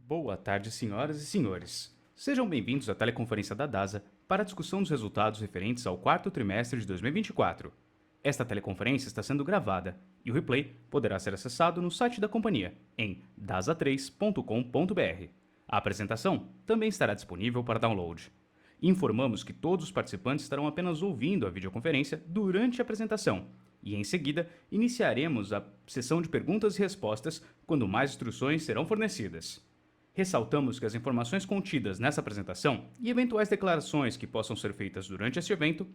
Boa tarde, senhoras e senhores. Sejam bem-vindos à teleconferência da DASA para a discussão dos resultados referentes ao quarto trimestre de 2024. Esta teleconferência está sendo gravada e o replay poderá ser acessado no site da companhia, em dasa3.com.br. A apresentação também estará disponível para download. Informamos que todos os participantes estarão apenas ouvindo a videoconferência durante a apresentação e, em seguida, iniciaremos a sessão de perguntas e respostas quando mais instruções serão fornecidas. Ressaltamos que as informações contidas nessa apresentação e eventuais declarações que possam ser feitas durante este evento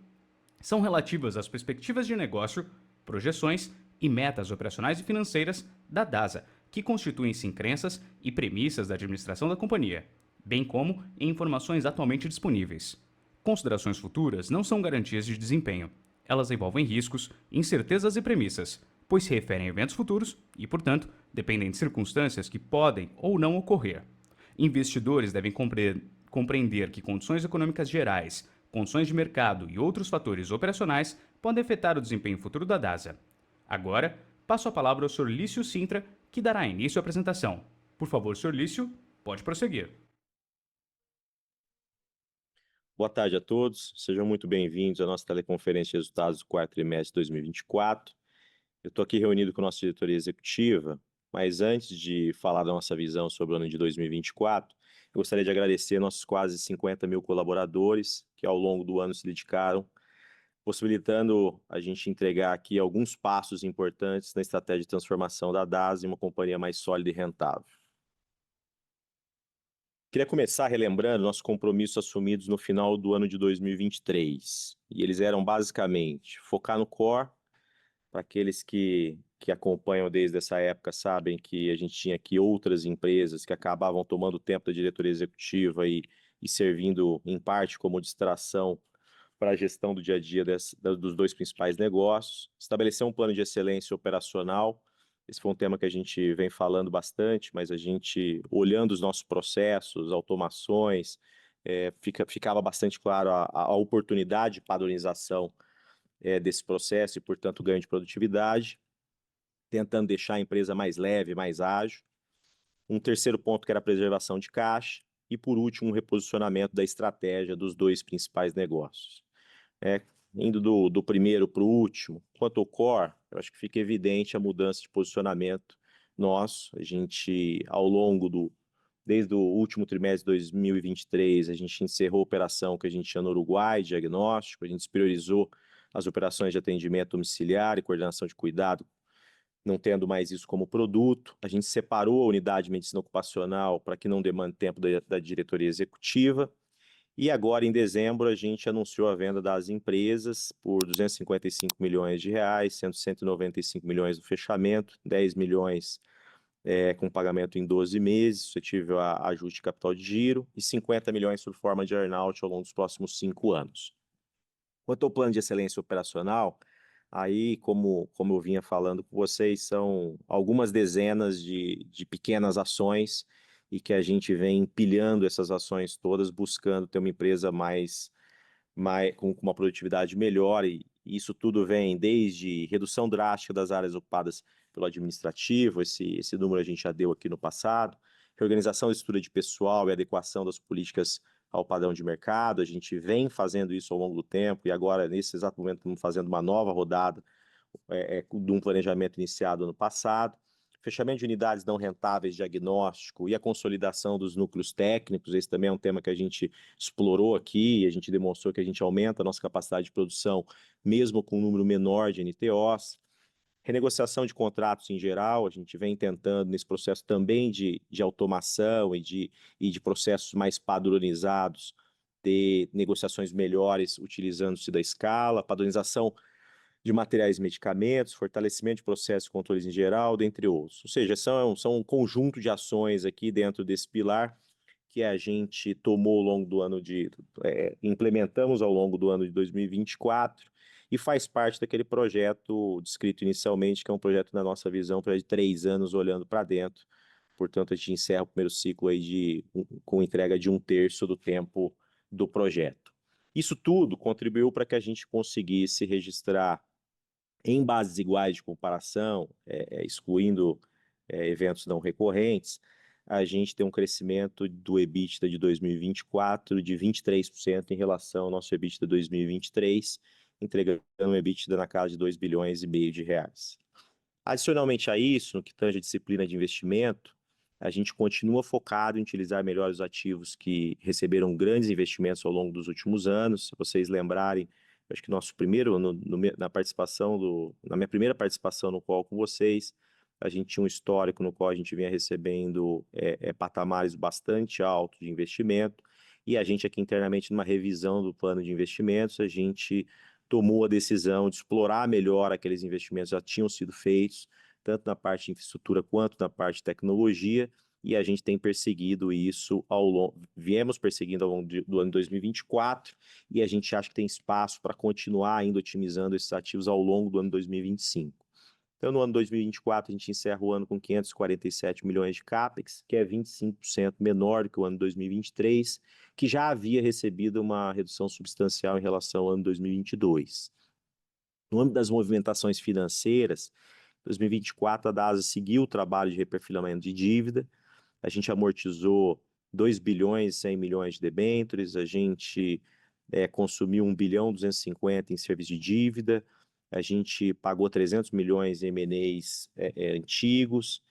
são relativas às perspectivas de negócio, projeções e metas operacionais e financeiras da DASA, que constituem-se em crenças e premissas da administração da companhia, bem como em informações atualmente disponíveis. Considerações futuras não são garantias de desempenho. Elas envolvem riscos, incertezas e premissas, pois se referem a eventos futuros e, portanto, dependem de circunstâncias que podem ou não ocorrer. Investidores devem compreender que condições econômicas gerais, condições de mercado e outros fatores operacionais podem afetar o desempenho futuro da DASA. Agora, passo a palavra ao Sr. Lício Sintra, que dará início à apresentação. Por favor, Sr. Lício, pode prosseguir. Boa tarde a todos, sejam muito bem-vindos à nossa teleconferência de resultados do quarto trimestre de 2024. Eu estou aqui reunido com a nossa diretoria executiva, mas antes de falar da nossa visão sobre o ano de 2024, eu gostaria de agradecer nossos quase 50 mil colaboradores que ao longo do ano se dedicaram, possibilitando a gente entregar aqui alguns passos importantes na estratégia de transformação da DASA em uma companhia mais sólida e rentável. Queria começar relembrando nossos compromissos assumidos no final do ano de 2023. E eles eram basicamente focar no core. Para aqueles que acompanham desde essa época sabem que a gente tinha aqui outras empresas que acabavam tomando o tempo da diretoria executiva e servindo em parte como distração para a gestão do dia a dia dos dois principais negócios. Estabelecer um plano de excelência operacional. Esse foi um tema que a gente vem falando bastante, mas a gente, olhando os nossos processos, automações, ficava bastante claro a oportunidade de padronização desse processo e, portanto, ganho de produtividade, tentando deixar a empresa mais leve, mais ágil. Um terceiro ponto que era a preservação de caixa e, por último, um reposicionamento da estratégia dos dois principais negócios. Indo do primeiro para o último, quanto ao core, eu acho que fica evidente a mudança de posicionamento nosso. A gente, desde o último trimestre de 2023, a gente encerrou a operação que a gente tinha no Uruguai, diagnóstico, a gente priorizou as operações de atendimento domiciliar e coordenação de cuidado, não tendo mais isso como produto. A gente separou a unidade de medicina ocupacional para que não demande tempo da diretoria executiva. E agora, em dezembro, a gente anunciou a venda das empresas por R$ 255 milhões, sendo 195 milhões no fechamento, 10 milhões com pagamento em 12 meses, suscetível a ajuste de capital de giro, e 50 milhões sob forma de earn-out ao longo dos próximos 5 anos. Quanto ao plano de excelência operacional, aí, como eu vinha falando com vocês, são algumas dezenas de pequenas ações e que a gente vem empilhando essas ações todas, buscando ter uma empresa com uma produtividade melhor, e isso tudo vem desde redução drástica das áreas ocupadas pelo administrativo, esse número a gente já deu aqui no passado, reorganização da estrutura de pessoal e adequação das políticas ao padrão de mercado. A gente vem fazendo isso ao longo do tempo e agora, nesse exato momento, estamos fazendo uma nova rodada de um planejamento iniciado ano passado. Fechamento de unidades não rentáveis, diagnóstico e a consolidação dos núcleos técnicos. Esse também é um tema que a gente explorou aqui e a gente demonstrou que a gente aumenta a nossa capacidade de produção, mesmo com um número menor de NTOs. Renegociação de contratos em geral, a gente vem tentando nesse processo também de automação e de processos mais padronizados, ter negociações melhores utilizando-se da escala, padronização de materiais e medicamentos, fortalecimento de processos e controles em geral, dentre outros. Ou seja, são um conjunto de ações aqui dentro desse pilar que a gente tomou ao longo do ano implementamos ao longo do ano de 2024 e faz parte daquele projeto descrito inicialmente, que é um projeto, na nossa visão, de 3 anos olhando para dentro. Portanto, a gente encerra o primeiro ciclo aí com entrega de 1/3 do tempo do projeto. Isso tudo contribuiu para que a gente conseguisse registrar em bases iguais de comparação, excluindo eventos não recorrentes, a gente tem um crescimento do EBITDA de 2024 de 23% em relação ao nosso EBITDA 2023, entregando um EBITDA na casa de 2,5 bilhões de reais. Adicionalmente a isso, no que tange a disciplina de investimento, a gente continua focado em utilizar melhor os ativos que receberam grandes investimentos ao longo dos últimos anos. Se vocês lembrarem, acho que nosso primeiro, na minha primeira participação no call com vocês, a gente tinha um histórico no qual a gente vinha recebendo patamares bastante altos de investimento, e a gente aqui internamente, numa revisão do plano de investimentos, a gente tomou a decisão de explorar melhor aqueles investimentos que já tinham sido feitos, tanto na parte de infraestrutura quanto na parte de tecnologia, e a gente tem perseguido isso viemos perseguindo ao longo do ano 2024, e a gente acha que tem espaço para continuar ainda otimizando esses ativos ao longo do ano 2025. Então, no ano 2024, a gente encerra o ano com 547 milhões de CAPEX, que é 25% menor do que o ano 2023, que já havia recebido uma redução substancial em relação ao ano 2022. No âmbito das movimentações financeiras, em 2024, a DASA seguiu o trabalho de reperfilamento de dívida, a gente amortizou 2 bilhões e 100 milhões de debêntures, a gente consumiu 1 bilhão 250 em serviço de dívida, a gente pagou 300 milhões em M&As antigos,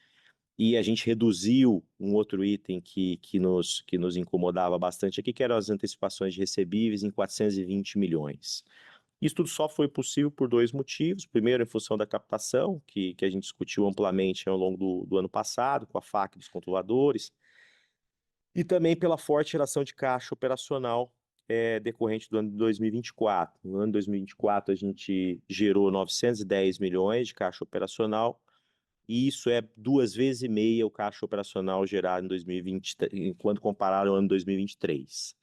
e a gente reduziu um outro item que nos incomodava bastante aqui, que eram as antecipações de recebíveis em 420 milhões. Isso tudo só foi possível por dois motivos. Primeiro, em função da captação, que a gente discutiu amplamente ao longo do ano passado, com a FAC dos controladores, e também pela forte geração de caixa operacional decorrente do ano de 2024. No ano de 2024, a gente gerou 910 milhões de caixa operacional, e isso é 2,5 vezes o caixa operacional gerado em 2020, quando comparado ao ano 2023.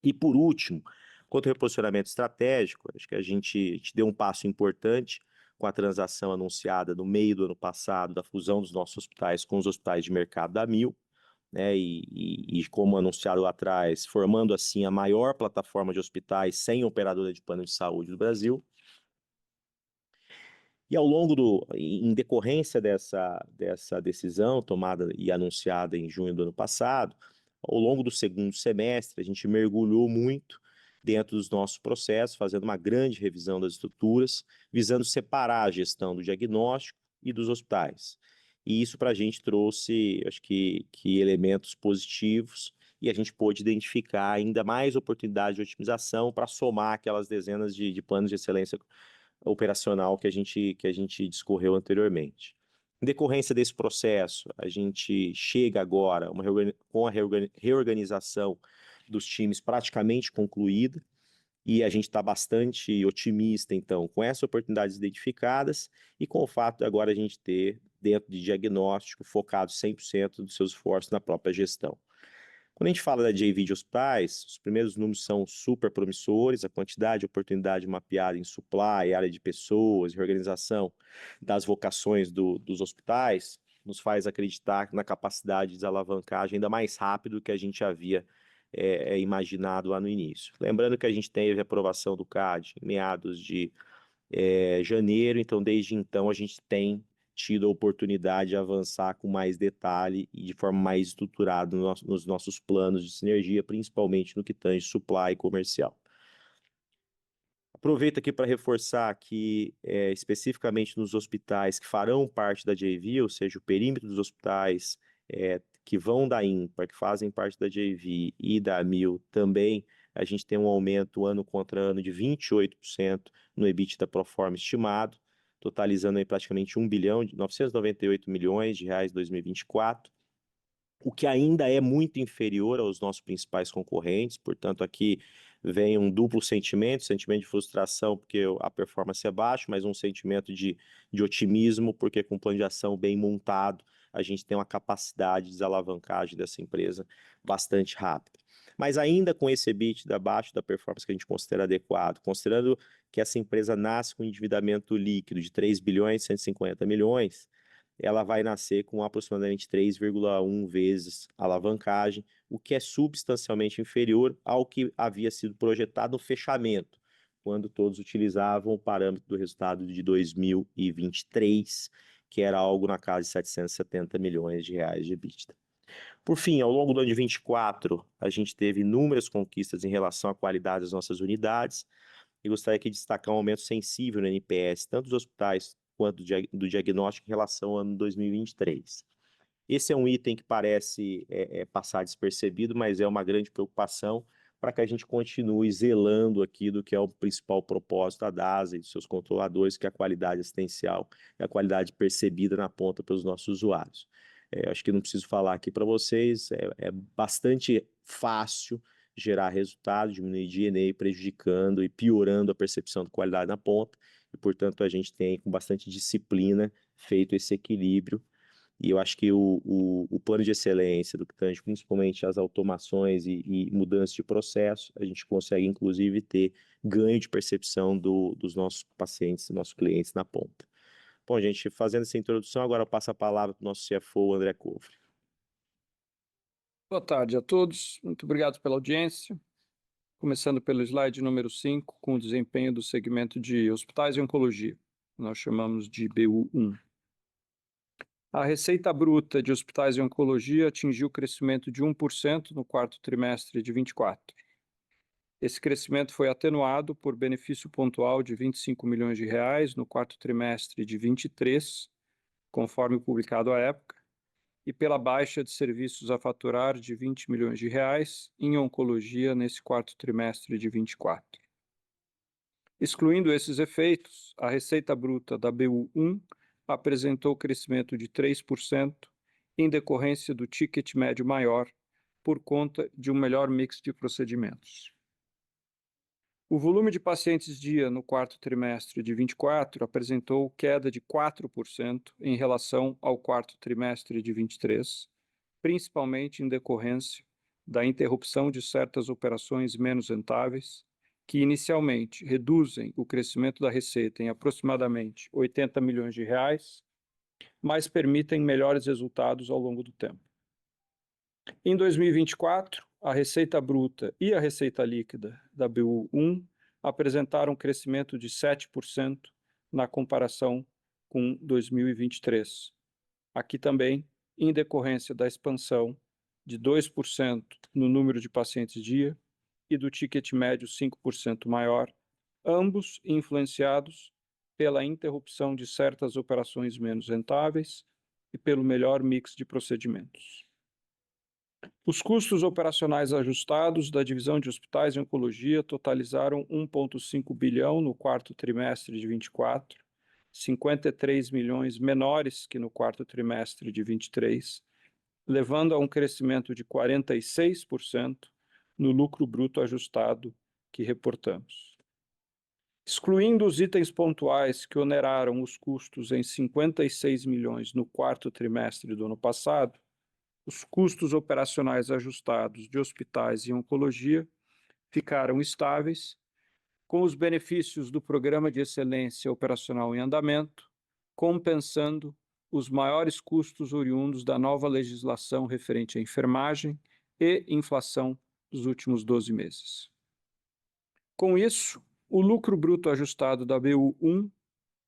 E por último, quanto ao reposicionamento estratégico, acho que a gente deu um passo importante com a transação anunciada no meio do ano passado da fusão dos nossos hospitais com os hospitais de mercado da Amil, né, e como anunciado lá atrás, formando assim a maior plataforma de hospitais sem operadora de plano de saúde do Brasil. E em decorrência dessa decisão tomada e anunciada em junho do ano passado, ao longo do segundo semestre, a gente mergulhou muito dentro dos nossos processos, fazendo uma grande revisão das estruturas, visando separar a gestão do diagnóstico e dos hospitais. E isso para a gente trouxe, acho que elementos positivos, e a gente pôde identificar ainda mais oportunidades de otimização para somar aquelas dezenas de planos de excelência operacional que a gente discorreu anteriormente. Em decorrência desse processo, a gente chega agora com a reorganização dos times praticamente concluída, e a gente está bastante otimista, então, com essas oportunidades identificadas e com o fato de agora a gente ter, dentro de diagnóstico, focado 100% dos seus esforços na própria gestão. Quando a gente fala da JV de hospitais, os primeiros números são super promissores, a quantidade de oportunidade mapeada em supply, área de pessoas, reorganização das vocações dos hospitais, nos faz acreditar na capacidade de desalavancagem ainda mais rápido do que a gente havia imaginado lá no início. Lembrando que a gente teve a aprovação do CAD em meados de janeiro, então desde então a gente tem tido a oportunidade de avançar com mais detalhe e de forma mais estruturada nos nossos planos de sinergia, principalmente no que tange supply comercial. Aproveito aqui para reforçar que, especificamente nos hospitais que farão parte da JV, ou seja, o perímetro dos hospitais que vão da INPA, que fazem parte da JV e da Amil também, a gente tem um aumento ano contra ano de 28% no EBITDA pro forma estimado, totalizando aí praticamente 1 bilhão, 998 milhões de reais em 2024, o que ainda é muito inferior aos nossos principais concorrentes, portanto aqui vem um duplo sentimento de frustração porque a performance é baixa, mas um sentimento de otimismo, porque com um plano de ação bem montado, a gente tem uma capacidade de desalavancagem dessa empresa bastante rápida. Mas ainda com esse EBITDA abaixo da performance que a gente considera adequado, considerando que essa empresa nasce com um endividamento líquido de 3 bilhões e 150 milhões, ela vai nascer com aproximadamente 3,1 vezes a alavancagem, o que é substancialmente inferior ao que havia sido projetado no fechamento, quando todos utilizavam o parâmetro do resultado de 2023, que era algo na casa de 770 milhões de reais de EBITDA. Por fim, ao longo do ano de 24, a gente teve inúmeras conquistas em relação à qualidade das nossas unidades, e gostaria aqui de destacar um aumento sensível no NPS, tanto dos hospitais quanto do diagnóstico em relação ao ano 2023. Esse é um item que parece passar despercebido, mas é uma grande preocupação para que a gente continue zelando aqui do que é o principal propósito da DASA e dos seus controladores, que é a qualidade assistencial e a qualidade percebida na ponta pelos nossos usuários. Acho que não preciso falar aqui para vocês, é bastante fácil gerar resultado, diminuir DNA, prejudicando e piorando a percepção de qualidade na ponta, e, portanto, a gente tem, com bastante disciplina, feito esse equilíbrio. E eu acho que o plano de excelência do que tange principalmente as automações e mudanças de processo, a gente consegue, inclusive, ter ganho de percepção dos nossos pacientes, dos nossos clientes na ponta. Bom, gente, fazendo essa introdução, agora eu passo a palavra para o nosso CFO, André Cofre. Boa tarde a todos, muito obrigado pela audiência. Começando pelo slide número 5, com o desempenho do segmento de hospitais e oncologia, nós chamamos de BU1. A receita bruta de hospitais e oncologia atingiu crescimento de 1% no quarto trimestre de 24. Esse crescimento foi atenuado por benefício pontual de R$ 25 milhões no quarto trimestre de 23, conforme publicado à época, e pela baixa de serviços a faturar de R$ 20 milhões em oncologia nesse quarto trimestre de 24. Excluindo esses efeitos, a receita bruta da BU1 apresentou crescimento de 3% em decorrência do ticket médio maior por conta de um melhor mix de procedimentos. O volume de pacientes dia no quarto trimestre de 24 apresentou queda de 4% em relação ao quarto trimestre de 23, principalmente em decorrência da interrupção de certas operações menos rentáveis, que inicialmente reduzem o crescimento da receita em aproximadamente R$ 80 milhões, mas permitem melhores resultados ao longo do tempo. Em 2024, a receita bruta e a receita líquida da BU1 apresentaram crescimento de 7% na comparação com 2023. Aqui também, em decorrência da expansão de 2% no número de pacientes dia e do ticket médio 5% maior, ambos influenciados pela interrupção de certas operações menos rentáveis e pelo melhor mix de procedimentos. Os custos operacionais ajustados da divisão de hospitais e oncologia totalizaram R$ 1,5 bilhão no quarto trimestre de 24, 53 milhões menores que no quarto trimestre de 23, levando a um crescimento de 46% no lucro bruto ajustado que reportamos. Excluindo os itens pontuais que oneraram os custos em 56 milhões no quarto trimestre do ano passado, os custos operacionais ajustados de hospitais e oncologia ficaram estáveis, com os benefícios do Programa de Excelência Operacional em andamento, compensando os maiores custos oriundos da nova legislação referente à enfermagem e inflação dos últimos 12 meses. Com isso, o lucro bruto ajustado da BU1,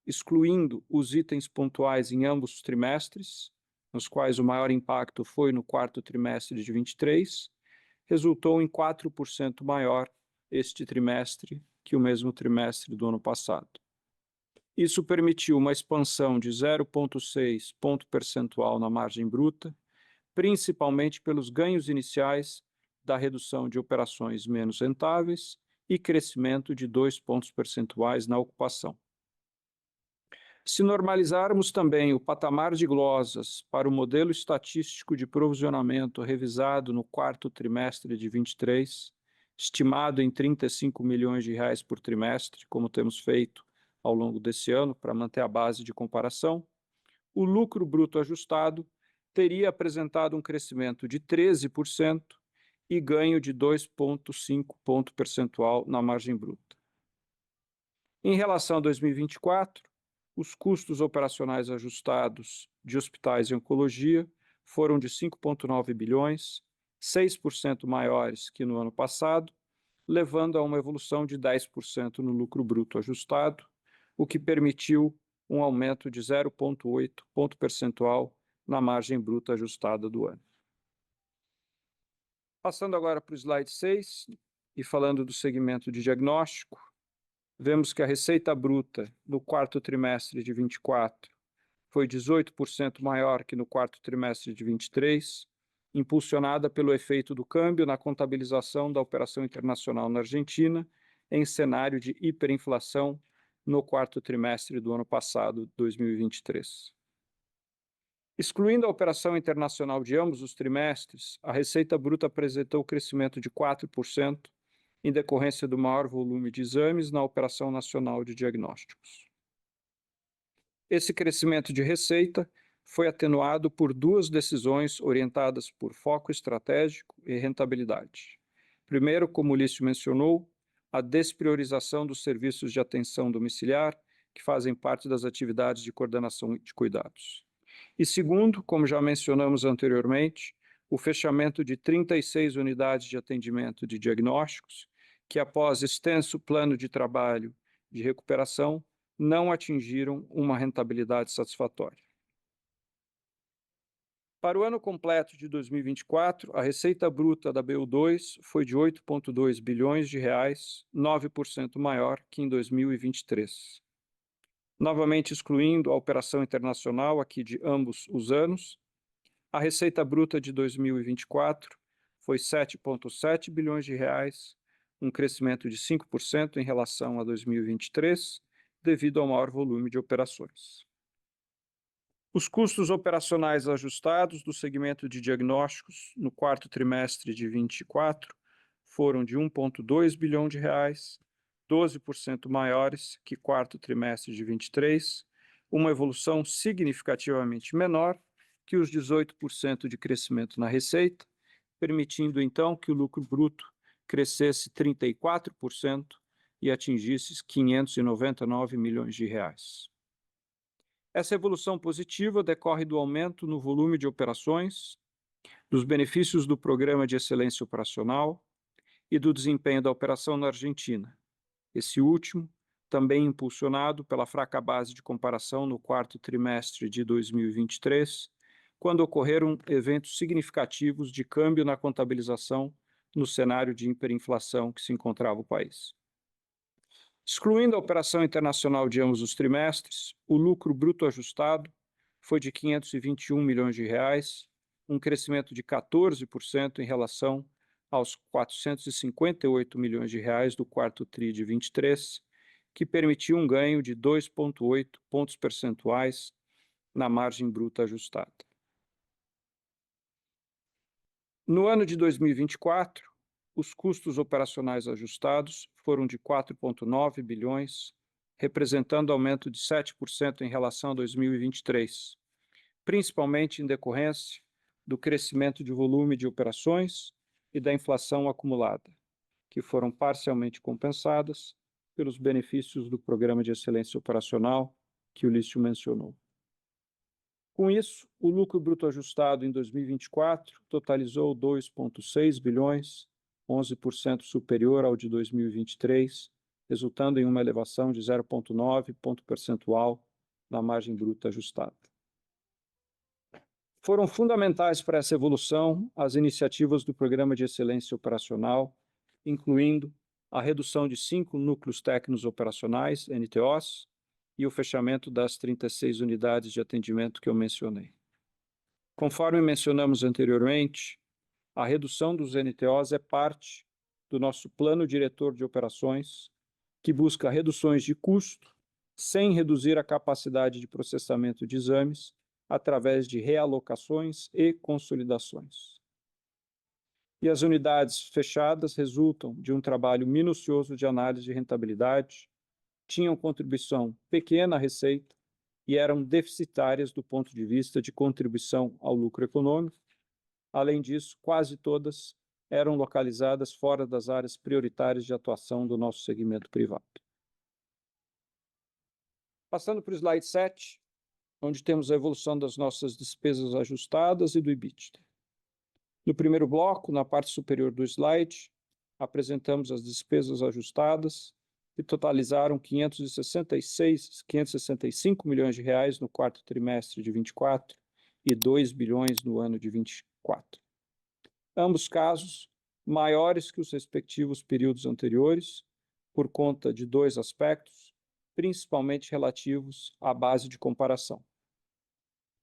excluindo os itens pontuais em ambos os trimestres, nos quais o maior impacto foi no quarto trimestre de 23, resultou em 4% maior este trimestre que o mesmo trimestre do ano passado. Isso permitiu uma expansão de 0,6 ponto percentual na margem bruta, principalmente pelos ganhos iniciais da redução de operações menos rentáveis e crescimento de 2 pontos percentuais na ocupação. Se normalizarmos também o patamar de glosas para o modelo estatístico de provisionamento revisado no quarto trimestre de 23, estimado em R$ 35 milhões por trimestre, como temos feito ao longo desse ano para manter a base de comparação, o lucro bruto ajustado teria apresentado um crescimento de 13% e ganho de 2,5 ponto percentual na margem bruta. Em relação a 2024, os custos operacionais ajustados de hospitais e oncologia foram de 5,9 bilhões, 6% maiores que no ano passado, levando a uma evolução de 10% no lucro bruto ajustado, o que permitiu um aumento de 0,8 ponto percentual na margem bruta ajustada do ano. Passando agora para o slide 6, e falando do segmento de diagnóstico, vemos que a receita bruta no quarto trimestre de 24 foi 18% maior que no quarto trimestre de 23, impulsionada pelo efeito do câmbio na contabilização da operação internacional na Argentina, em cenário de hiperinflação no quarto trimestre do ano passado, 2023. Excluindo a operação internacional de ambos os trimestres, a receita bruta apresentou crescimento de 4%, em decorrência do maior volume de exames na operação nacional de diagnósticos. Esse crescimento de receita foi atenuado por duas decisões orientadas por foco estratégico e rentabilidade. Primeiro, como o Lício mencionou, a despriorização dos serviços de atenção domiciliar, que fazem parte das atividades de coordenação de cuidados. E segundo, como já mencionamos anteriormente, o fechamento de 36 unidades de atendimento de diagnósticos, que após extenso plano de trabalho de recuperação, não atingiram uma rentabilidade satisfatória. Para o ano completo de 2024, a receita bruta da BU2 foi de 8,2 bilhões de reais, 9% maior que em 2023. Novamente excluindo a operação internacional aqui de ambos os anos, a receita bruta de 2024 foi 7,7 bilhões de reais, um crescimento de 5% em relação a 2023, devido ao maior volume de operações. Os custos operacionais ajustados do segmento de diagnósticos no quarto trimestre de 24 foram de 1,2 bilhão de reais, 12% maiores que quarto trimestre de 23, uma evolução significativamente menor que os 18% de crescimento na receita, permitindo então que o lucro bruto crescesse 34% e atingisse 599 milhões de reais. Essa evolução positiva decorre do aumento no volume de operações, dos benefícios do Programa de Excelência Operacional e do desempenho da operação na Argentina. Esse último, também impulsionado pela fraca base de comparação no quarto trimestre de 2023, quando ocorreram eventos significativos de câmbio na contabilização no cenário de hiperinflação que se encontrava o país. Excluindo a operação internacional de ambos os trimestres, o lucro bruto ajustado foi de 521 milhões de reais, um crescimento de 14% em relação aos 458 milhões de reais do quarto TRI de 23, que permitiu um ganho de 2,8 pontos percentuais na margem bruta ajustada. No ano de 2024, os custos operacionais ajustados foram de 4,9 bilhões, representando aumento de 7% em relação a 2023, principalmente em decorrência do crescimento de volume de operações e da inflação acumulada, que foram parcialmente compensadas pelos benefícios do Programa de Excelência Operacional que o Lício mencionou. Com isso, o lucro bruto ajustado em 2024 totalizou 2,6 bilhões, 11% superior ao de 2023, resultando em uma elevação de 0,9 ponto percentual na margem bruta ajustada. Foram fundamentais para essa evolução as iniciativas do Programa de Excelência Operacional, incluindo a redução de 5 núcleos técnicos operacionais, NTOs, e o fechamento das 36 unidades de atendimento que eu mencionei. Conforme mencionamos anteriormente, a redução dos NTOs é parte do nosso plano diretor de operações, que busca reduções de custo sem reduzir a capacidade de processamento de exames através de realocações e consolidações. E as unidades fechadas resultam de um trabalho minucioso de análise de rentabilidade, tinham contribuição pequena à receita e eram deficitárias do ponto de vista de contribuição ao lucro econômico. Além disso, quase todas eram localizadas fora das áreas prioritárias de atuação do nosso segmento privado. Passando para o slide 7, onde temos a evolução das nossas despesas ajustadas e do EBITDA. No primeiro bloco, na parte superior do slide, apresentamos as despesas ajustadas, que totalizaram 565 milhões de reais no quarto trimestre de 24 e 2 bilhões no ano de 24. Ambos casos maiores que os respectivos períodos anteriores, por conta de dois aspectos, principalmente relativos à base de comparação.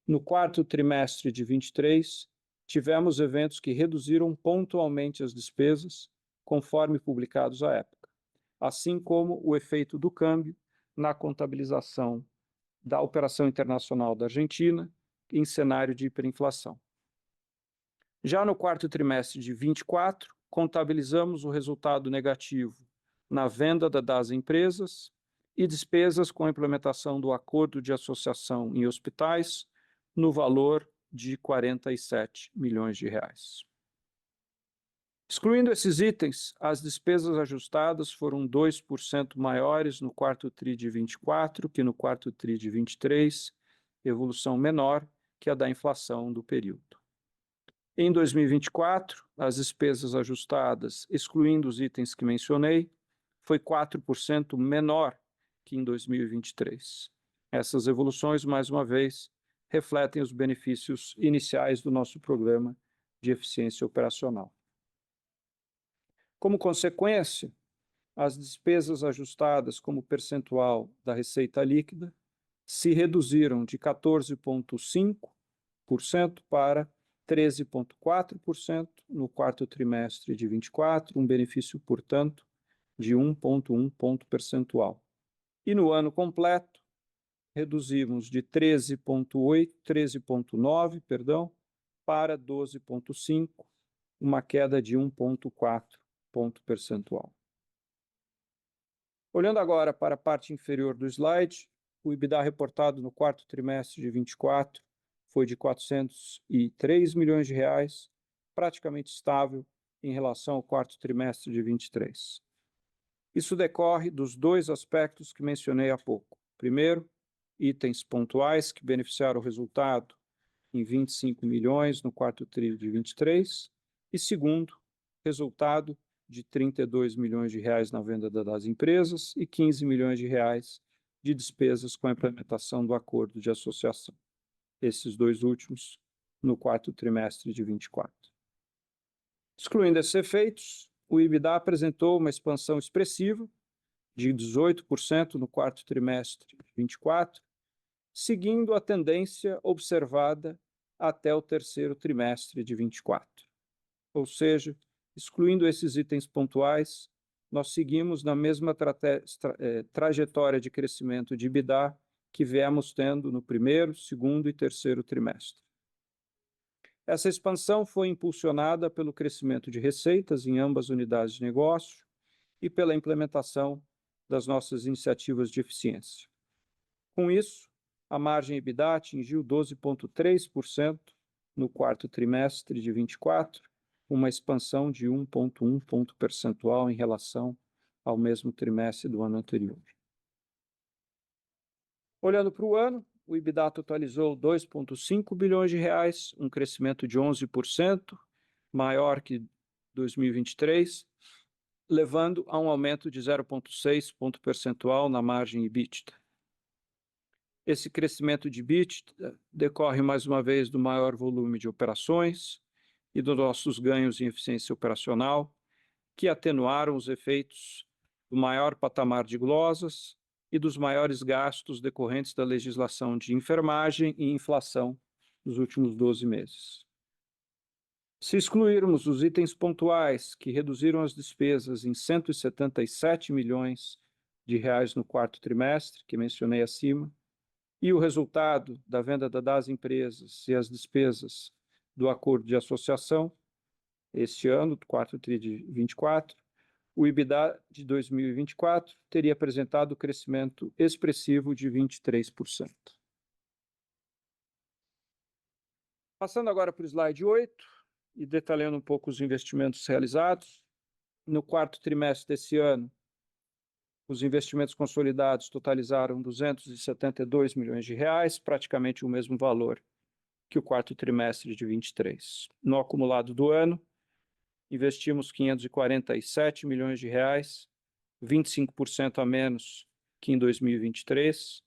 No quarto trimestre de 23, tivemos eventos que reduziram pontualmente as despesas, conforme publicados à época, assim como o efeito do câmbio na contabilização da operação internacional da Argentina em cenário de hiperinflação. Já no quarto trimestre de 24, contabilizamos o resultado negativo na venda das empresas e despesas com a implementação do acordo de associação em hospitais, no valor de 47 milhões de reais. Excluindo esses itens, as despesas ajustadas foram 2% maiores no quarto TRI de 24 que no quarto TRI de 23, evolução menor que a da inflação do período. Em 2024, as despesas ajustadas, excluindo os itens que mencionei, foi 4% menor que em 2023. Essas evoluções, mais uma vez, refletem os benefícios iniciais do nosso programa de eficiência operacional. Como consequência, as despesas ajustadas como percentual da receita líquida se reduziram de 14,5% para 13,4% no quarto trimestre de 24, um benefício, portanto, de 1,1 ponto percentual. E no ano completo, reduzimos de 13,9, para 12,5, uma queda de 1,4 ponto percentual. Olhando agora para a parte inferior do slide, o EBITDA reportado no quarto trimestre de 24 foi de 403 milhões de reais, praticamente estável em relação ao quarto trimestre de 23. Isso decorre dos dois aspectos que mencionei há pouco. Primeiro, itens pontuais que beneficiaram o resultado em 25 milhões no quarto tri de 23, e segundo, resultado de 32 milhões de reais na venda das empresas e 15 milhões de reais de despesas com a implementação do acordo de associação. Esses dois últimos no quarto trimestre de 24. Excluindo esses efeitos, o EBITDA apresentou uma expansão expressiva de 18% no quarto trimestre de 24, seguindo a tendência observada até o terceiro trimestre de 24. Ou seja, excluindo esses itens pontuais, nós seguimos na mesma trajetória de crescimento de EBITDA que viemos tendo no primeiro, segundo e terceiro trimestre. Essa expansão foi impulsionada pelo crescimento de receitas em ambas unidades de negócio e pela implementação das nossas iniciativas de eficiência. Com isso, a margem EBITDA atingiu 12,3% no quarto trimestre de 24, uma expansão de 1,1 ponto percentual em relação ao mesmo trimestre do ano anterior. Olhando para o ano, o EBITDA totalizou 2,5 bilhões de reais, um crescimento de 11%, maior que 2023, levando a um aumento de 0,6 ponto percentual na margem EBITDA. Esse crescimento de EBITDA decorre mais uma vez do maior volume de operações e dos nossos ganhos em eficiência operacional, que atenuaram os efeitos do maior patamar de glosas e dos maiores gastos decorrentes da legislação de enfermagem e inflação nos últimos 12 meses. Se excluirmos os itens pontuais que reduziram as despesas em 177 milhões de reais no quarto trimestre, que mencionei acima, e o resultado da venda das empresas e as despesas do acordo de associação, este ano, do quarto tri de 24, o EBITDA de 2024 teria apresentado crescimento expressivo de 23%. Passando agora para o slide 8 e detalhando um pouco os investimentos realizados, no quarto trimestre desse ano, os investimentos consolidados totalizaram 272 milhões de reais, praticamente o mesmo valor que o quarto trimestre de 23. No acumulado do ano, investimos 547 milhões de reais, 25% a menos que em 2023,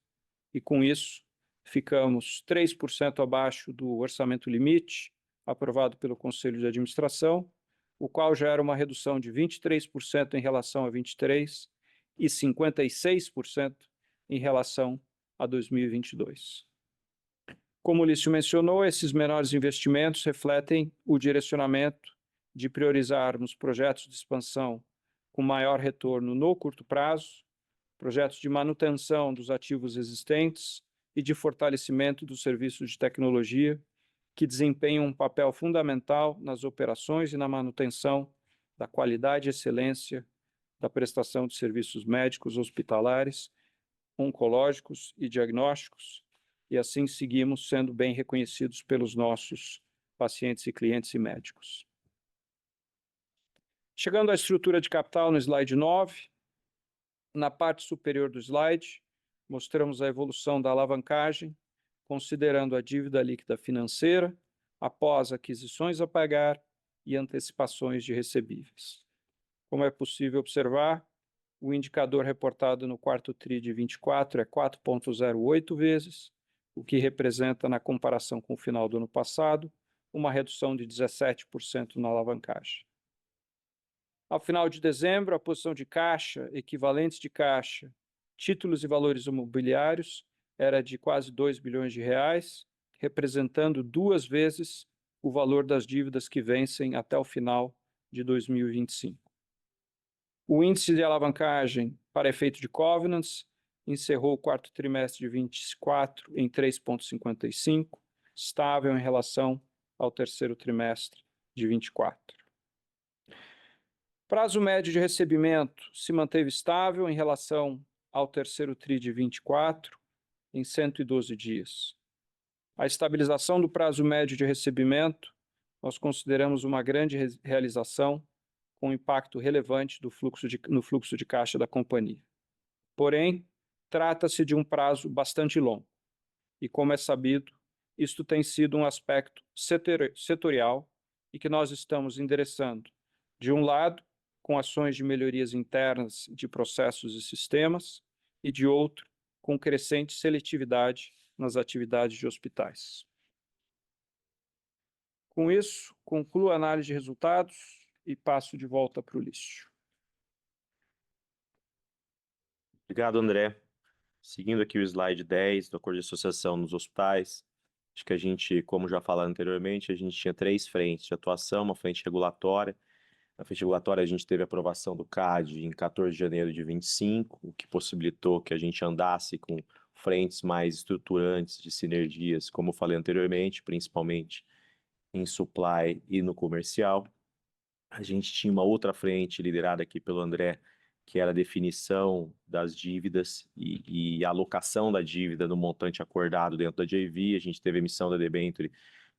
e com isso ficamos 3% abaixo do orçamento limite aprovado pelo Conselho de Administração o qual gera uma redução de 23% em relação a 23 e 56% em relação a 2022. Como o Lício mencionou, esses menores investimentos refletem o direcionamento de priorizarmos projetos de expansão com maior retorno no curto prazo, projetos de manutenção dos ativos existentes e de fortalecimento dos serviços de tecnologia, que desempenham um papel fundamental nas operações e na manutenção da qualidade e excelência da prestação de serviços médicos hospitalares, oncológicos e diagnósticos, e assim seguimos sendo bem reconhecidos pelos nossos pacientes e clientes e médicos. Chegando à estrutura de capital no slide 9, na parte superior do slide, mostramos a evolução da alavancagem, considerando a dívida líquida financeira, após aquisições a pagar e antecipações de recebíveis. Como é possível observar, o indicador reportado no quarto TRI de 24 é 4,08 vezes, o que representa, na comparação com o final do ano passado, uma redução de 17% na alavancagem. Ao final de dezembro, a posição de caixa, equivalentes de caixa, títulos e valores imobiliários era de quase 2 bilhões de reais, representando 2 vezes o valor das dívidas que vencem até o final de 2025. O índice de alavancagem para efeito de covenants encerrou o quarto trimestre de 24 em 3,55, estável em relação ao terceiro trimestre de 24. Prazo médio de recebimento se manteve estável em relação ao terceiro TRI de 24, em 112 dias. A estabilização do prazo médio de recebimento nós consideramos uma grande realização com impacto relevante no fluxo de caixa da companhia. Porém, trata-se de um prazo bastante longo e, como é sabido, isto tem sido um aspecto setorial e que nós estamos endereçando, de um lado, com ações de melhorias internas de processos e sistemas, e de outro, com crescente seletividade nas atividades de hospitais. Com isso, concluo a análise de resultados e passo de volta para o Lício. Obrigado, André. Seguindo aqui o slide 10 do acordo de associação nos hospitais, acho que a gente, como já falado anteriormente, a gente tinha 3 frentes de atuação, uma frente regulatória. Na frente regulatória, a gente teve a aprovação do CAD em 14 de janeiro de 25, o que possibilitou que a gente andasse com frentes mais estruturantes de sinergias, como eu falei anteriormente, principalmente em supply e no comercial. A gente tinha uma outra frente liderada aqui pelo André, que era a definição das dívidas e a alocação da dívida no montante acordado dentro da JV. A gente teve a emissão da debênture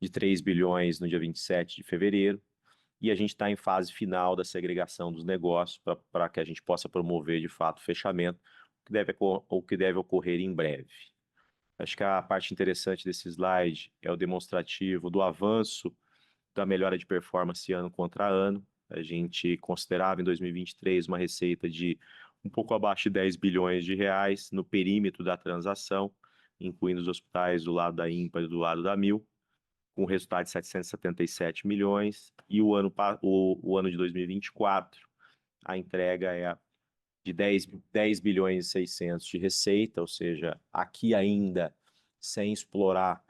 de 3 bilhões no dia 27 de fevereiro. E a gente está em fase final da segregação dos negócios para que a gente possa promover, de fato, o fechamento, o que deve ocorrer em breve. Acho que a parte interessante desse slide é o demonstrativo do avanço da melhora de performance ano contra ano. A gente considerava em 2023 uma receita de um pouco abaixo de 10 bilhões de reais no perímetro da transação, incluindo os hospitais do lado da INPA e do lado da Mil, com resultado de 777 milhões, e o ano de 2024, a entrega é de 10 bilhões e 600 de receita, ou seja, aqui ainda sem explorar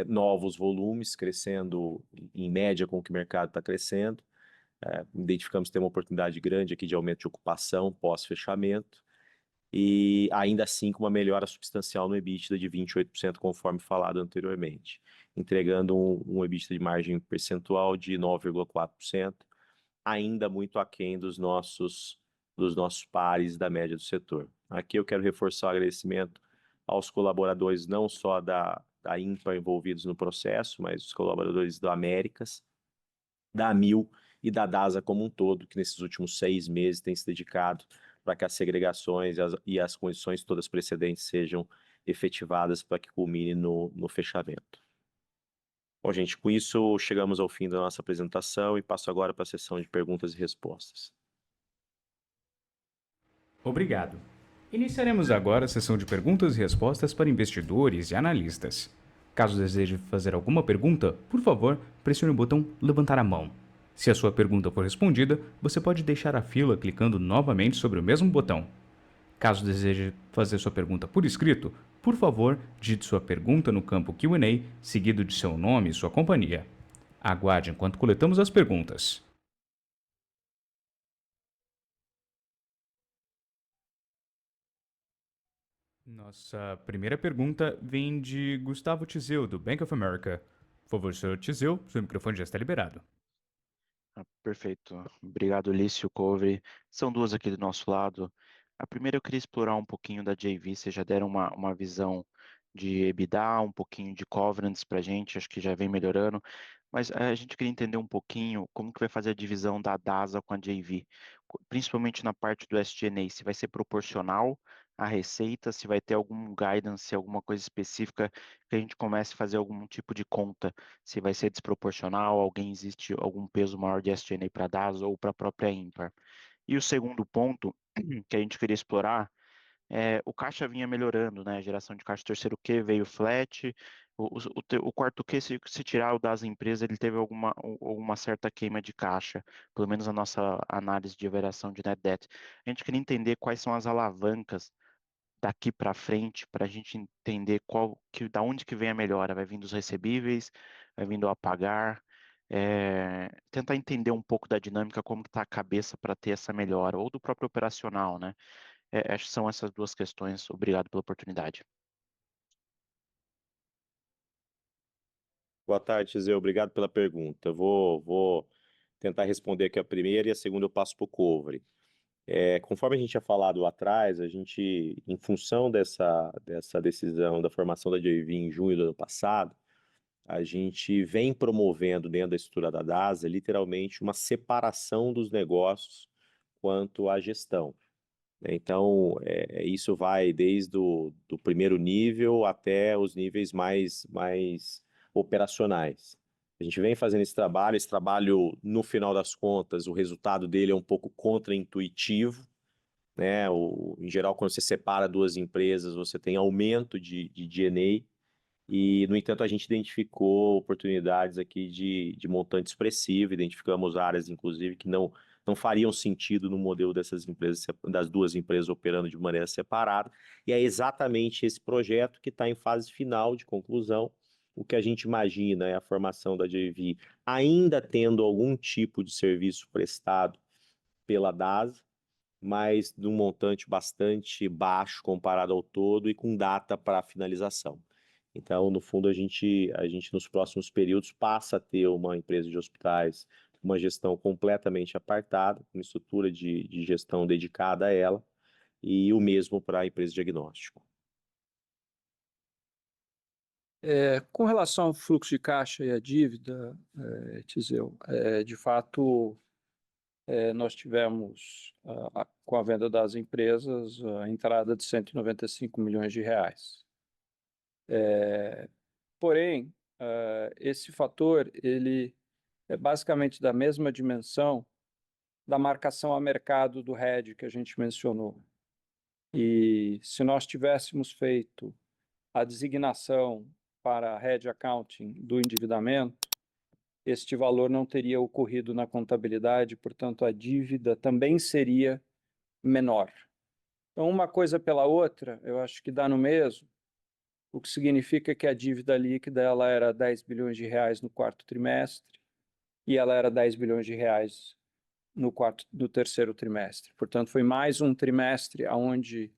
novos volumes, crescendo em média com o que o mercado está crescendo. Identificamos ter uma oportunidade grande aqui de aumento de ocupação pós-fechamento, e ainda assim com uma melhora substancial no EBITDA de 28%, conforme falado anteriormente, entregando um EBITDA de margem percentual de 9,4%, ainda muito aquém dos nossos pares da média do setor. Aqui eu quero reforçar o agradecimento aos colaboradores, não só da INPA envolvidos no processo, mas os colaboradores do Américas, da Mil e da DASA como um todo, que nesses últimos 6 meses têm se dedicado para que as segregações e as condições todas precedentes sejam efetivadas para que culmine no fechamento. Bom, gente, com isso chegamos ao fim da nossa apresentação e passo agora para a sessão de perguntas e respostas. Obrigado. Iniciaremos agora a sessão de perguntas e respostas para investidores e analistas. Caso deseje fazer alguma pergunta, por favor, pressione o botão levantar a mão. Se a sua pergunta for respondida, você pode deixar a fila clicando novamente sobre o mesmo botão. Caso deseje fazer sua pergunta por escrito, por favor, digite sua pergunta no campo Q&A, seguido de seu nome e sua companhia. Aguarde enquanto coletamos as perguntas. Nossa primeira pergunta vem de Gustavo Tizeu, do Bank of America. Por favor, senhor Tizeu, seu microfone já está liberado. Perfeito. Obrigado, Lício, Covery. São duas aqui do nosso lado. A primeira eu queria explorar um pouquinho da JV. Vocês já deram uma visão de EBITDA, um pouquinho de covenants para a gente, acho que já vem melhorando. Mas a gente queria entender um pouquinho como que vai fazer a divisão da DASA com a JV, principalmente na parte do SG&A, se vai ser proporcional à receita, se vai ter algum guidance, alguma coisa específica que a gente comece a fazer algum tipo de conta, se vai ser desproporcional, existe algum peso maior de SG&A para a DASA ou para a própria ímpar. E o segundo ponto que a gente queria explorar o caixa vinha melhorando, né? A geração de caixa terceiro Q veio flat. O quarto Q, se tirar o das empresas, ele teve alguma certa queima de caixa, pelo menos a nossa análise de variação de net debt. A gente queria entender quais são as alavancas daqui para frente, para a gente entender da onde que vem a melhora. Vai vir dos recebíveis, vai vindo a pagar, tentar entender um pouco da dinâmica, como está a cabeça para ter essa melhora, ou do próprio operacional, né? Acho que são essas duas questões. Obrigado pela oportunidade. Boa tarde, Zé. Obrigado pela pergunta. Eu vou tentar responder aqui a primeira e a segunda eu passo para o Covery. Conforme a gente tinha falado lá atrás, a gente, em função dessa decisão da formação da JV em junho do ano passado, a gente vem promovendo dentro da estrutura da DASA, literalmente, uma separação dos negócios quanto à gestão. Então, isso vai desde do primeiro nível até os níveis mais operacionais. A gente vem fazendo esse trabalho, no final das contas, o resultado dele é um pouco contraintuitivo, né? Em geral, quando você separa duas empresas, você tem aumento de D&A, e, no entanto, a gente identificou oportunidades aqui de montante expressivo, identificamos áreas, inclusive, que não fariam sentido no modelo dessas empresas, das duas empresas operando de maneira separada, e é exatamente esse projeto que está em fase final de conclusão. O que a gente imagina é a formação da JV ainda tendo algum tipo de serviço prestado pela DASA, mas de um montante bastante baixo comparado ao todo e com data para finalização. Então, no fundo, a gente nos próximos períodos passa a ter uma empresa de hospitais, uma gestão completamente apartada, uma estrutura de gestão dedicada a ela, e o mesmo para a empresa de diagnóstico. Com relação ao fluxo de caixa e à dívida, Tizeu, de fato, nós tivemos, com a venda das empresas, a entrada de 195 milhões de reais. Porém, esse fator ele é basicamente da mesma dimensão da marcação a mercado do hedge que a gente mencionou. E se nós tivéssemos feito a designação para hedge accounting do endividamento, este valor não teria ocorrido na contabilidade, portanto, a dívida também seria menor. Então, uma coisa pela outra, eu acho que dá no mesmo, o que significa que a dívida líquida ela era 10 bilhões de reais no quarto trimestre e ela era 10 bilhões de reais no terceiro trimestre. Portanto, foi mais um trimestre onde,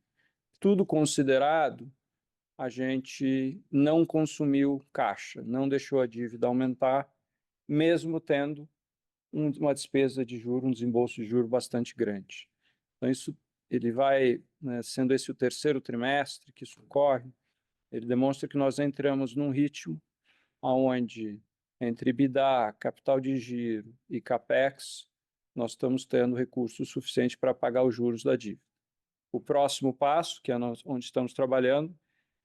tudo considerado, a gente não consumiu caixa, não deixou a dívida aumentar, mesmo tendo uma despesa de juros, um desembolso de juros bastante grande. Então, isso ele vai, né, sendo esse o terceiro trimestre que isso ocorre, ele demonstra que nós entramos num ritmo onde, entre EBITDA, capital de giro e CAPEX, nós estamos tendo recursos suficientes para pagar os juros da dívida. O próximo passo, que é onde estamos trabalhando,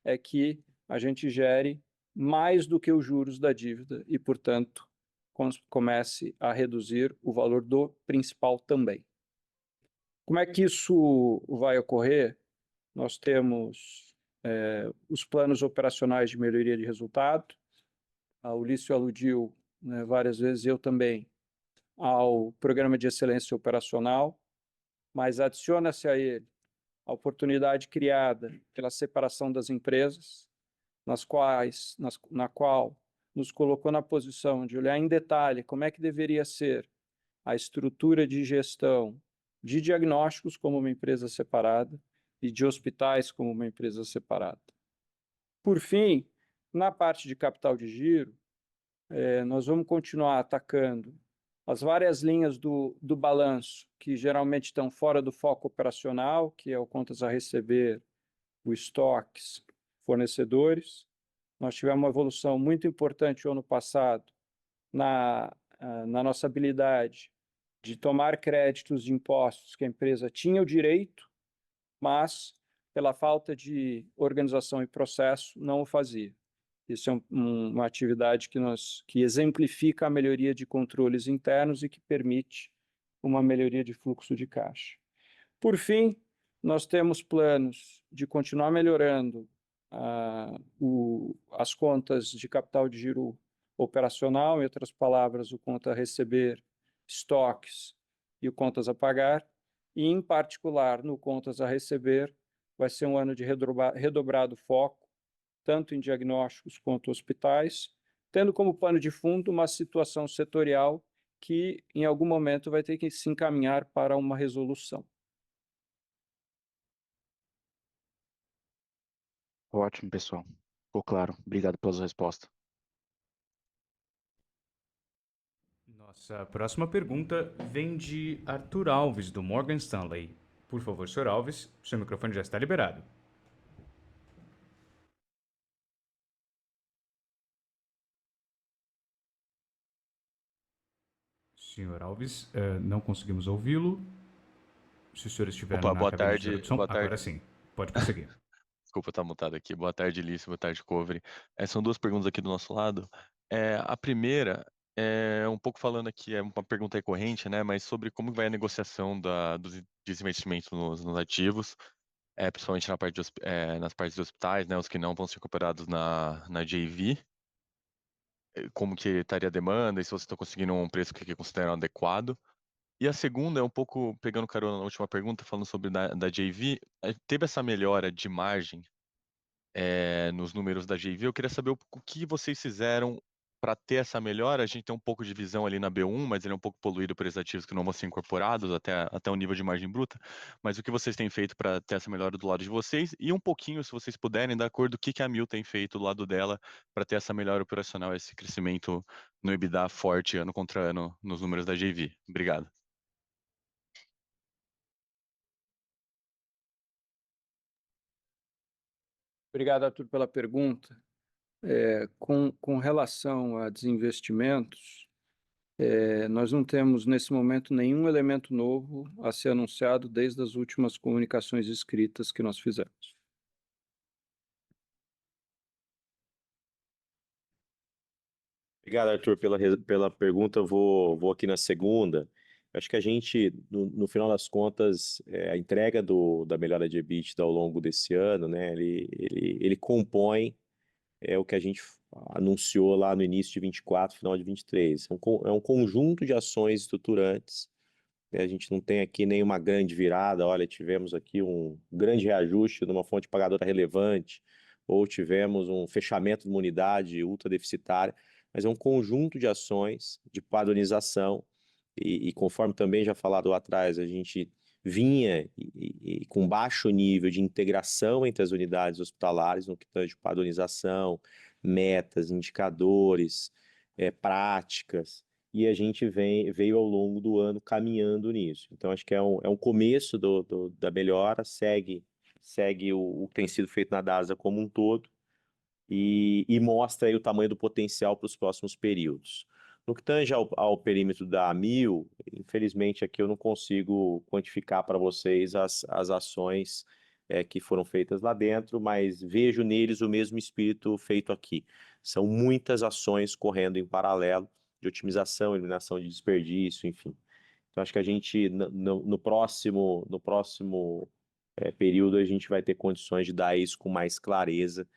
é que a gente gere mais do que os juros da dívida e, portanto, comece a reduzir o valor do principal também. Como é que isso vai ocorrer? Nós temos os planos operacionais de melhoria de resultado. O Lício aludiu, né, várias vezes, eu também, ao Programa de Excelência Operacional, mas adiciona-se a ele a oportunidade criada pela separação das empresas, na qual nos colocou na posição de olhar em detalhe como é que deveria ser a estrutura de gestão de diagnósticos como uma empresa separada e de hospitais como uma empresa separada. Por fim, na parte de capital de giro, nós vamos continuar atacando as várias linhas do balanço, que geralmente estão fora do foco operacional, que é o contas a receber, o estoques, fornecedores. Nós tivemos uma evolução muito importante no ano passado na nossa habilidade de tomar créditos de impostos que a empresa tinha o direito, mas, pela falta de organização e processo, não o fazia. Isso é uma atividade que exemplifica a melhoria de controles internos e que permite uma melhoria de fluxo de caixa. Por fim, nós temos planos de continuar melhorando as contas de capital de giro operacional, em outras palavras, o conta a receber, estoques e o contas a pagar, e, em particular, no contas a receber, vai ser um ano de redobrado foco, tanto em diagnósticos quanto hospitais, tendo como pano de fundo uma situação setorial que, em algum momento, vai ter que se encaminhar para uma resolução. Ótimo, pessoal. Ficou claro. Obrigado pelas respostas. Nossa próxima pergunta vem de Arthur Alves, do Morgan Stanley. Por favor, Sr. Alves, seu microfone já está liberado. Senhor Alves, não conseguimos ouvi-lo. Se o senhor estiver Opa, na boa cabine de tarde, tradução, boa agora tarde. sim, pode prosseguir. Desculpa estar mutado aqui. Boa tarde, Lício. Boa tarde, Covery. São duas perguntas aqui do nosso lado. A primeira é um pouco falando aqui, é uma pergunta recorrente, né? Mas sobre como vai a negociação dos desinvestimentos nos ativos, principalmente nas partes de hospitais, né? Os que não vão ser incorporados na JV. Como que estaria a demanda e se vocês estão conseguindo um preço que consideram adequado. E a segunda é um pouco pegando carona na última pergunta, falando sobre da JV. Teve essa melhora de margem nos números da JV. Eu queria saber o que vocês fizeram para ter essa melhora. A gente tem um pouco de visão ali na B1, mas ele é um pouco poluído por esses ativos que não vão ser incorporados até o nível de margem bruta. Mas o que vocês têm feito para ter essa melhora do lado de vocês? E um pouquinho, se vocês puderem, da cor do que a Mil tem feito do lado dela para ter essa melhora operacional, esse crescimento no EBITDA forte ano contra ano nos números da JV. Obrigado. Obrigado, Arthur, pela pergunta. Com relação a desinvestimentos, nós não temos, nesse momento, nenhum elemento novo a ser anunciado desde as últimas comunicações escritas que nós fizemos. Obrigado, Arthur, pela pergunta. Eu vou aqui na segunda. Acho que a gente, no final das contas, a entrega da melhora de EBITDA ao longo desse ano, né, ele compõe o que a gente anunciou lá no início de 24, final de 23. É um conjunto de ações estruturantes. A gente não tem aqui nenhuma grande virada. Olha, tivemos aqui um grande reajuste numa fonte pagadora relevante, ou tivemos um fechamento de uma unidade ultra deficitária, mas é um conjunto de ações de padronização, e conforme também já falado lá atrás, a gente vinha com baixo nível de integração entre as unidades hospitalares, no que tange padronização, metas, indicadores, práticas, e a gente veio ao longo do ano caminhando nisso. Então, acho que é um começo da melhora, segue o que tem sido feito na DASA como um todo, e mostra aí o tamanho do potencial para os próximos períodos. No que tange ao perímetro da Amil, infelizmente aqui eu não consigo quantificar para vocês as ações que foram feitas lá dentro, mas vejo neles o mesmo espírito feito aqui. São muitas ações correndo em paralelo, de otimização, eliminação de desperdício, enfim. Então acho que a gente, no próximo período, a gente vai ter condições de dar isso com mais clareza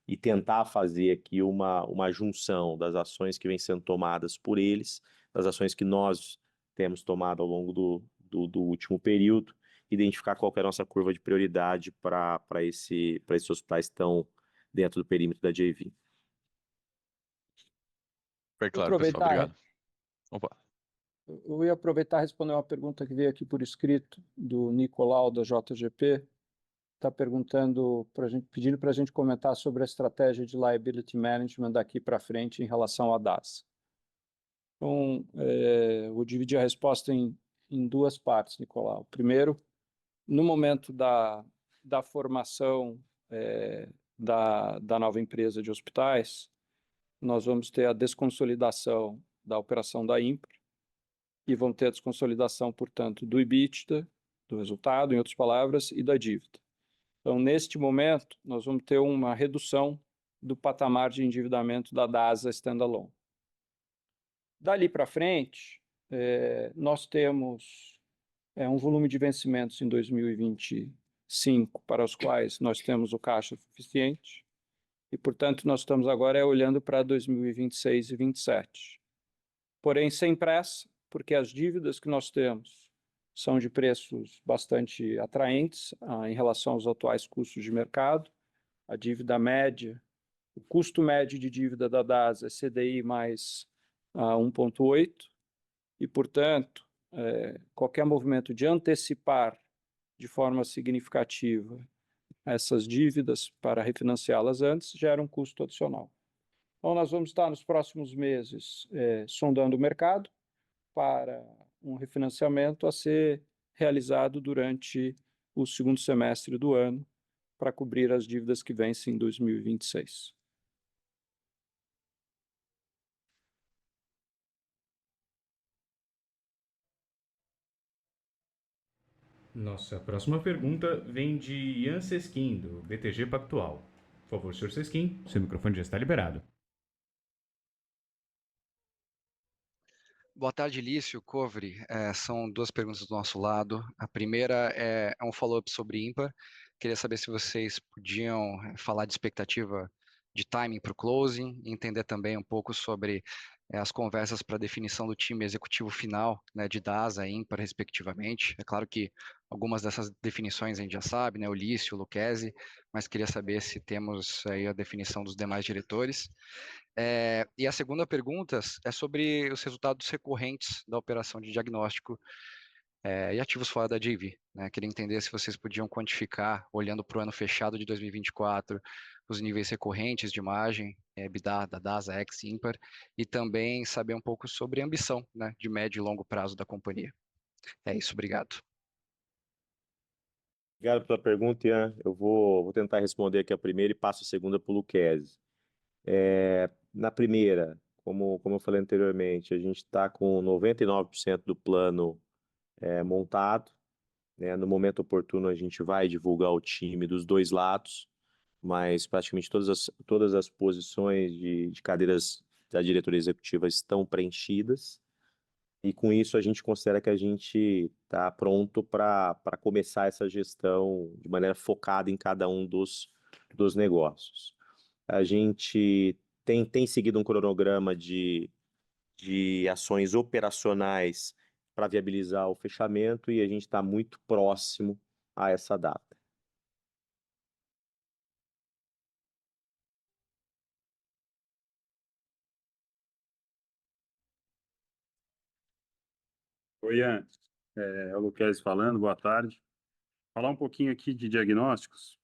e tentar fazer aqui uma junção das ações que vêm sendo tomadas por eles, das ações que nós temos tomado ao longo do último período, identificar qual que é a nossa curva de prioridade para esses hospitais que estão dentro do perímetro da JV. Super claro, pessoal. Obrigado. Opa. Eu ia aproveitar e responder uma pergunta que veio aqui por escrito do Nicolau, da JGP. Está perguntando para gente, pedindo para a gente comentar sobre a estratégia de liability management daqui para frente em relação à DAS. Então, eu vou dividir a resposta em duas partes, Nicolau. Primeiro, no momento da formação da nova empresa de hospitais, nós vamos ter a desconsolidação da operação da Ímpar e vamos ter a desconsolidação, portanto, do EBITDA, do resultado, em outras palavras, e da dívida. Então, neste momento, nós vamos ter uma redução do patamar de endividamento da DASA standalone. Dali para frente, nós temos um volume de vencimentos em 2025 para os quais nós temos o caixa suficiente e, portanto, nós estamos agora olhando para 2026 e 2027. Porém, sem pressa, porque as dívidas que nós temos são de preços bastante atraentes em relação aos atuais custos de mercado. A dívida média, o custo médio de dívida da DASA é CDI mais 1,8 e, portanto, qualquer movimento de antecipar de forma significativa essas dívidas para refinanciá-las antes gera um custo adicional. Então, nós vamos estar nos próximos meses sondando o mercado para um refinanciamento a ser realizado durante o segundo semestre do ano para cobrir as dívidas que vencem em 2026. Nossa próxima pergunta vem de Ian Seskin, do BTG Pactual. Por favor, Sr. Seskin, seu microfone já está liberado. Boa tarde, Lício, Covre. São duas perguntas do nosso lado. A primeira é um follow-up sobre Ímpar. Queria saber se vocês podiam falar de expectativa de timing para o closing, e entender também um pouco sobre as conversas para definição do time executivo final, né, de DASA e Ímpar, respectivamente. É claro que algumas dessas definições a gente já sabe, né, o Lício, o Lucchesi, mas queria saber se temos aí a definição dos demais diretores. E a segunda pergunta é sobre os resultados recorrentes da operação de diagnóstico e ativos fora da JV. Né? Queria entender se vocês podiam quantificar, olhando para o ano fechado de 2024, os níveis recorrentes de margem, EBITDA, da DASA, ex-Ímpar, e também saber um pouco sobre a ambição, né, de médio e longo prazo da companhia. É isso, obrigado. Obrigado pela pergunta, Ian. Eu vou tentar responder aqui a primeira e passo a segunda para o Lucchesi. Na primeira, como eu falei anteriormente, a gente está com 99% do plano montado, né? No momento oportuno, a gente vai divulgar o time dos dois lados, mas praticamente todas as posições de cadeiras da diretoria executiva estão preenchidas. E com isso, a gente considera que a gente está pronto para começar essa gestão de maneira focada em cada um dos negócios. A gente tem seguido um cronograma de ações operacionais para viabilizar o fechamento e a gente está muito próximo a essa data. Oi, Ian. É o Lucchesi falando, boa tarde. Falar um pouquinho aqui de diagnósticos.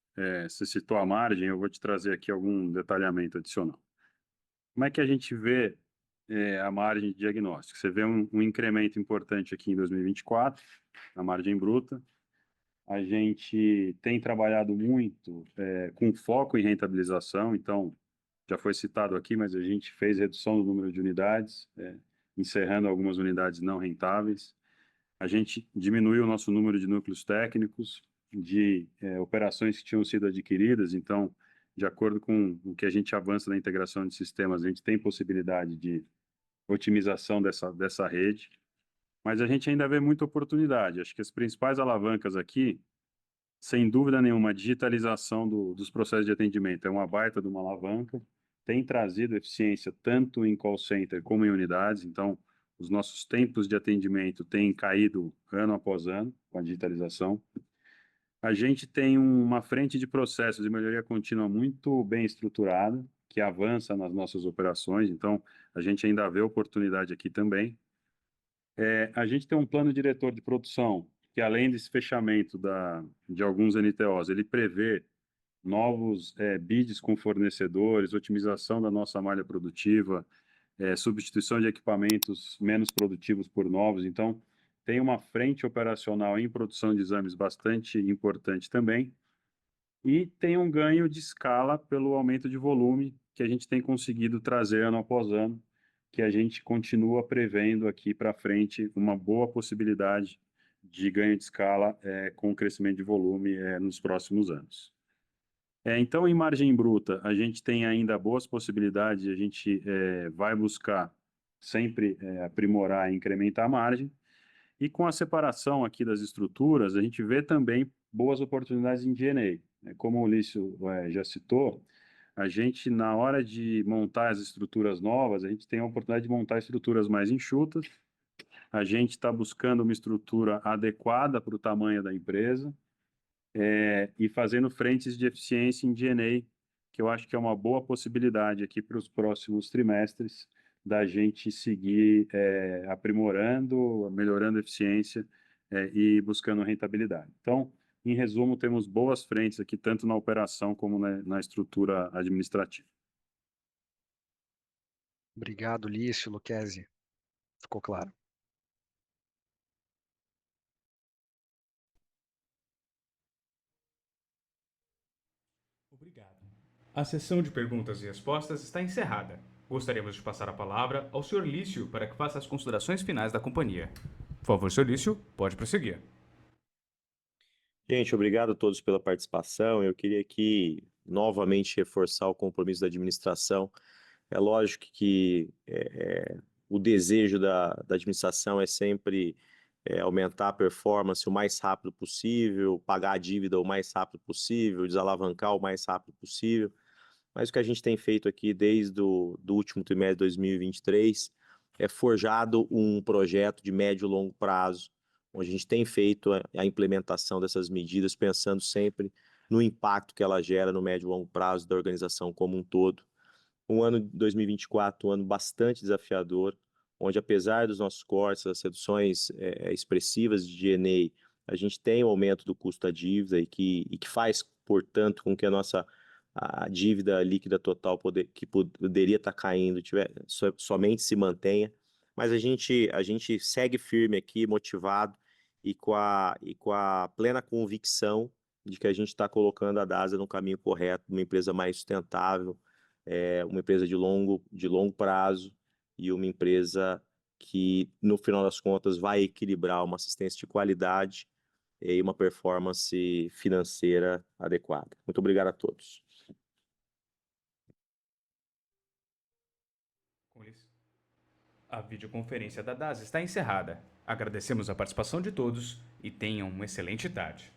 Você citou a margem, eu vou te trazer aqui algum detalhamento adicional. Como é que a gente vê a margem de diagnóstico? Você vê um incremento importante aqui em 2024, na margem bruta. A gente tem trabalhado muito com foco em rentabilização, então, já foi citado aqui, mas a gente fez redução do número de unidades, encerrando algumas unidades não rentáveis. A gente diminuiu o nosso número de núcleos técnicos, de operações que tinham sido adquiridas, então, de acordo com o que a gente avança na integração de sistemas, a gente tem possibilidade de otimização dessa rede, mas a gente ainda vê muita oportunidade. Acho que as principais alavancas aqui, sem dúvida nenhuma, a digitalização dos processos de atendimento é uma baita de uma alavanca, tem trazido eficiência tanto em call center como em unidades, então os nossos tempos de atendimento têm caído ano após ano com a digitalização. A gente tem uma frente de processos de melhoria contínua muito bem estruturada, que avança nas nossas operações, então a gente ainda vê oportunidade aqui também. A gente tem um plano diretor de produção, que além desse fechamento de alguns NTOs, ele prevê novos bids com fornecedores, otimização da nossa malha produtiva, substituição de equipamentos menos produtivos por novos. Então, tem uma frente operacional em produção de exames bastante importante também. E tem um ganho de escala pelo aumento de volume que a gente tem conseguido trazer ano após ano, que a gente continua prevendo aqui para frente uma boa possibilidade de ganho de escala com o crescimento de volume nos próximos anos. Então, em margem bruta, a gente tem ainda boas possibilidades, a gente vai buscar sempre aprimorar e incrementar a margem. E com a separação aqui das estruturas, a gente vê também boas oportunidades em G&A. Como o Lício já citou, a gente, na hora de montar as estruturas novas, a gente tem a oportunidade de montar estruturas mais enxutas. A gente está buscando uma estrutura adequada para o tamanho da empresa e fazendo frentes de eficiência em G&A, que eu acho que é uma boa possibilidade aqui para os próximos trimestres da gente seguir aprimorando, melhorando a eficiência e buscando rentabilidade. Então, em resumo, temos boas frentes aqui, tanto na operação como na estrutura administrativa. Obrigado, Lício, Lucchesi. Ficou claro. Obrigado. A sessão de perguntas e respostas está encerrada. Gostaríamos de passar a palavra ao Sr. Lício para que faça as considerações finais da companhia. Por favor, Sr. Lício, pode prosseguir. Gente, obrigado a todos pela participação. Eu queria aqui novamente reforçar o compromisso da administração. É lógico que o desejo da administração é sempre aumentar a performance o mais rápido possível, pagar a dívida o mais rápido possível, desalavancar o mais rápido possível. Mas o que a gente tem feito aqui desde o último trimestre de 2023 é forjado um projeto de médio e longo prazo, onde a gente tem feito a implementação dessas medidas pensando sempre no impacto que ela gera no médio e longo prazo da organização como um todo. Um ano de 2024, um ano bastante desafiador, onde apesar dos nossos cortes, das reduções expressivas de G&A, a gente tem o aumento do custo da dívida e que faz, portanto, com que a dívida líquida total que poderia estar caindo somente se mantenha. Mas a gente segue firme aqui, motivado e com a plena convicção de que a gente está colocando a DASA no caminho correto, uma empresa mais sustentável, uma empresa de longo prazo e uma empresa que, no final das contas, vai equilibrar uma assistência de qualidade e uma performance financeira adequada. Muito obrigado a todos. A videoconferência da DASA está encerrada. Agradecemos a participação de todos e tenham uma excelente tarde.